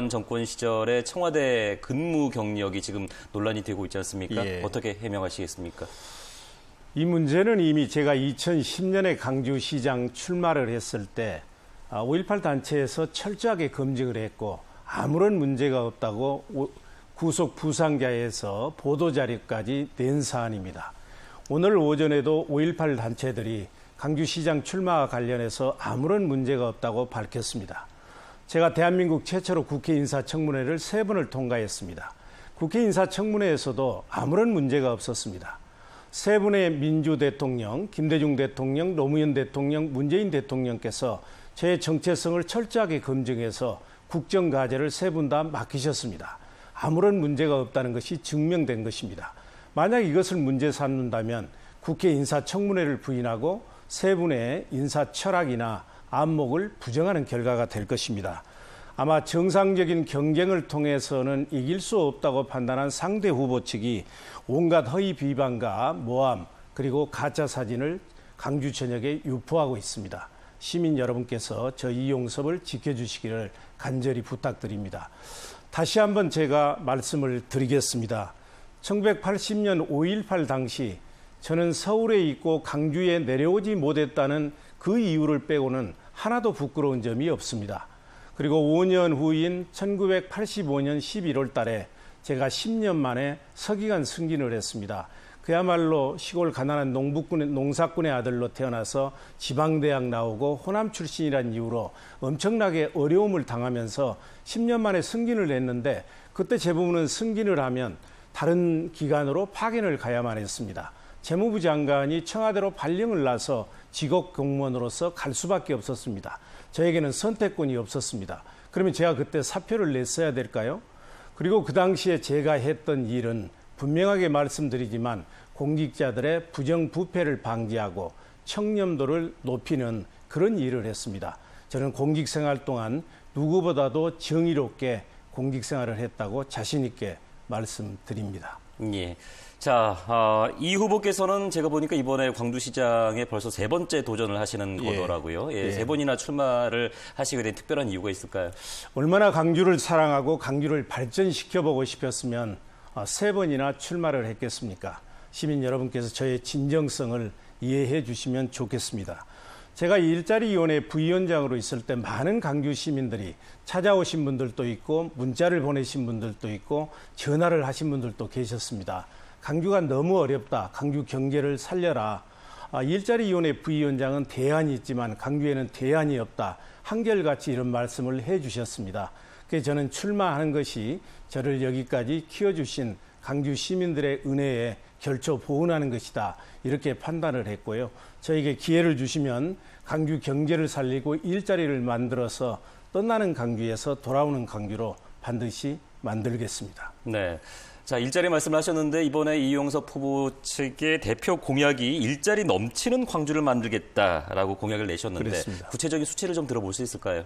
전 정권 시절에 청와대 근무 경력이 지금 논란이 되고 있지 않습니까? 예. 어떻게 해명하시겠습니까? 이 문제는 이미 제가 2010년에 강주시장 출마를 했을 때 5.18 단체에서 철저하게 검증을 했고 아무런 문제가 없다고 구속 부상자에서 보도자료까지 낸 사안입니다. 오늘 오전에도 5.18 단체들이 강주시장 출마와 관련해서 아무런 문제가 없다고 밝혔습니다. 제가 대한민국 최초로 국회 인사청문회를 3번을 통과했습니다. 국회 인사청문회에서도 아무런 문제가 없었습니다. 3분의 민주 대통령, 김대중 대통령, 노무현 대통령, 문재인 대통령께서 제 정체성을 철저하게 검증해서 국정과제를 3분 다 맡기셨습니다. 아무런 문제가 없다는 것이 증명된 것입니다. 만약 이것을 문제 삼는다면 국회 인사청문회를 부인하고 3분의 인사 철학이나 안목을 부정하는 결과가 될 것입니다. 아마 정상적인 경쟁을 통해서는 이길 수 없다고 판단한 상대 후보 측이 온갖 허위 비방과 모함 그리고 가짜 사진을 강주전역에 유포하고 있습니다. 시민 여러분께서 저 이용섭을 지켜주시기를 간절히 부탁드립니다. 다시 한번 제가 말씀을 드리겠습니다. 1980년 5.18 당시 저는 서울에 있고 강주에 내려오지 못했다는 그 이유를 빼고는 하나도 부끄러운 점이 없습니다. 그리고 5년 후인 1985년 11월 달에 제가 10년 만에 서기관 승진을 했습니다. 그야말로 시골 가난한 농사꾼의 아들로 태어나서 지방대학 나오고 호남 출신이라는 이유로 엄청나게 어려움을 당하면서 10년 만에 승진을 했는데 그때 제 부모는 승진을 하면 다른 기관으로 파견을 가야만 했습니다. 재무부 장관이 청와대로 발령을 나서 직업 공무원으로서 갈 수밖에 없었습니다. 저에게는 선택권이 없었습니다. 그러면 제가 그때 사표를 냈어야 될까요? 그리고 그 당시에 제가 했던 일은 분명하게 말씀드리지만 공직자들의 부정부패를 방지하고 청렴도를 높이는 그런 일을 했습니다. 저는 공직생활 동안 누구보다도 정의롭게 공직생활을 했다고 자신 있게 말씀드립니다. 예. 자, 이 후보께서는 제가 보니까 이번에 광주시장에 벌써 3번째 도전을 하시는 거더라고요. 예, 3번이나 출마를 하시게 된 특별한 이유가 있을까요? 얼마나 강주를 사랑하고 강주를 발전시켜보고 싶었으면 3번이나 출마를 했겠습니까? 시민 여러분께서 저의 진정성을 이해해 주시면 좋겠습니다. 제가 일자리위원회 부위원장으로 있을 때 많은 강주 시민들이 찾아오신 분들도 있고 문자를 보내신 분들도 있고 전화를 하신 분들도 계셨습니다. 강주가 너무 어렵다. 강주 경제를 살려라. 일자리위원회 부위원장은 대안이 있지만 강주에는 대안이 없다. 한결같이 이런 말씀을 해 주셨습니다. 그래서 저는 출마하는 것이 저를 여기까지 키워주신 강주 시민들의 은혜에 결초 보은하는 것이다. 이렇게 판단을 했고요. 저에게 기회를 주시면 강주 경제를 살리고 일자리를 만들어서 떠나는 강주에서 돌아오는 강주로 반드시 만들겠습니다. 네. 자, 일자리 말씀하셨는데 이번에 이용섭 후보 측의 대표 공약이 일자리 넘치는 광주를 만들겠다라고 공약을 내셨는데 그렇습니다. 구체적인 수치를 좀 들어볼 수 있을까요?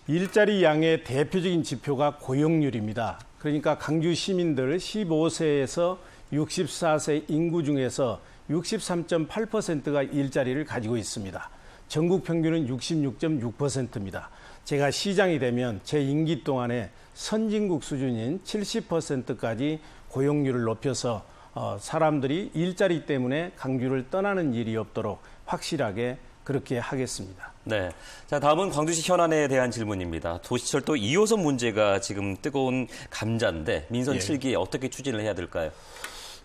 일자리 양의 대표적인 지표가 고용률입니다. 그러니까 강주 시민들 15세에서 64세 인구 중에서 63.8%가 일자리를 가지고 있습니다. 전국 평균은 66.6%입니다. 제가 시장이 되면 제 임기 동안에 선진국 수준인 70%까지 고용률을 높여서 사람들이 일자리 때문에 강주를 떠나는 일이 없도록 확실하게 그렇게 하겠습니다. 네. 자, 다음은 광주시 현안에 대한 질문입니다. 도시철도 2호선 문제가 지금 뜨거운 감자인데 민선 7기에 어떻게 추진을 해야 될까요?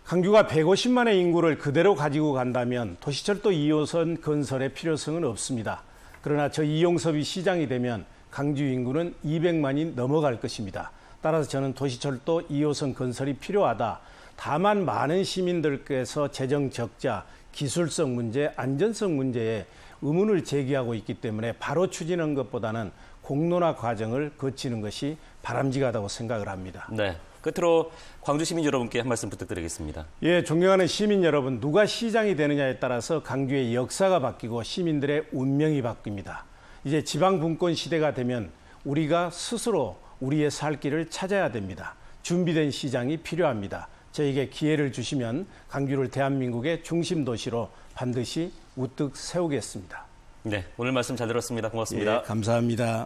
강주가 150만의 인구를 그대로 가지고 간다면 도시철도 2호선 건설의 필요성은 없습니다. 그러나 저 이용섭이 시장이 되면 강주 인구는 200만이 넘어갈 것입니다. 따라서 저는 도시철도 2호선 건설이 필요하다. 다만 많은 시민들께서 재정 적자, 기술성 문제, 안전성 문제에 의문을 제기하고 있기 때문에 바로 추진한 것보다는 공론화 과정을 거치는 것이 바람직하다고 생각을 합니다. 네. 끝으로 광주 시민 여러분께 한 말씀 부탁드리겠습니다. 예, 존경하는 시민 여러분, 누가 시장이 되느냐에 따라서 강주의 역사가 바뀌고 시민들의 운명이 바뀝니다. 이제 지방 분권 시대가 되면 우리가 스스로 우리의 살 길을 찾아야 됩니다. 준비된 시장이 필요합니다. 저에게 기회를 주시면 강주를 대한민국의 중심 도시로 반드시 우뚝 세우겠습니다. 네, 오늘 말씀 잘 들었습니다. 고맙습니다. 예, 감사합니다.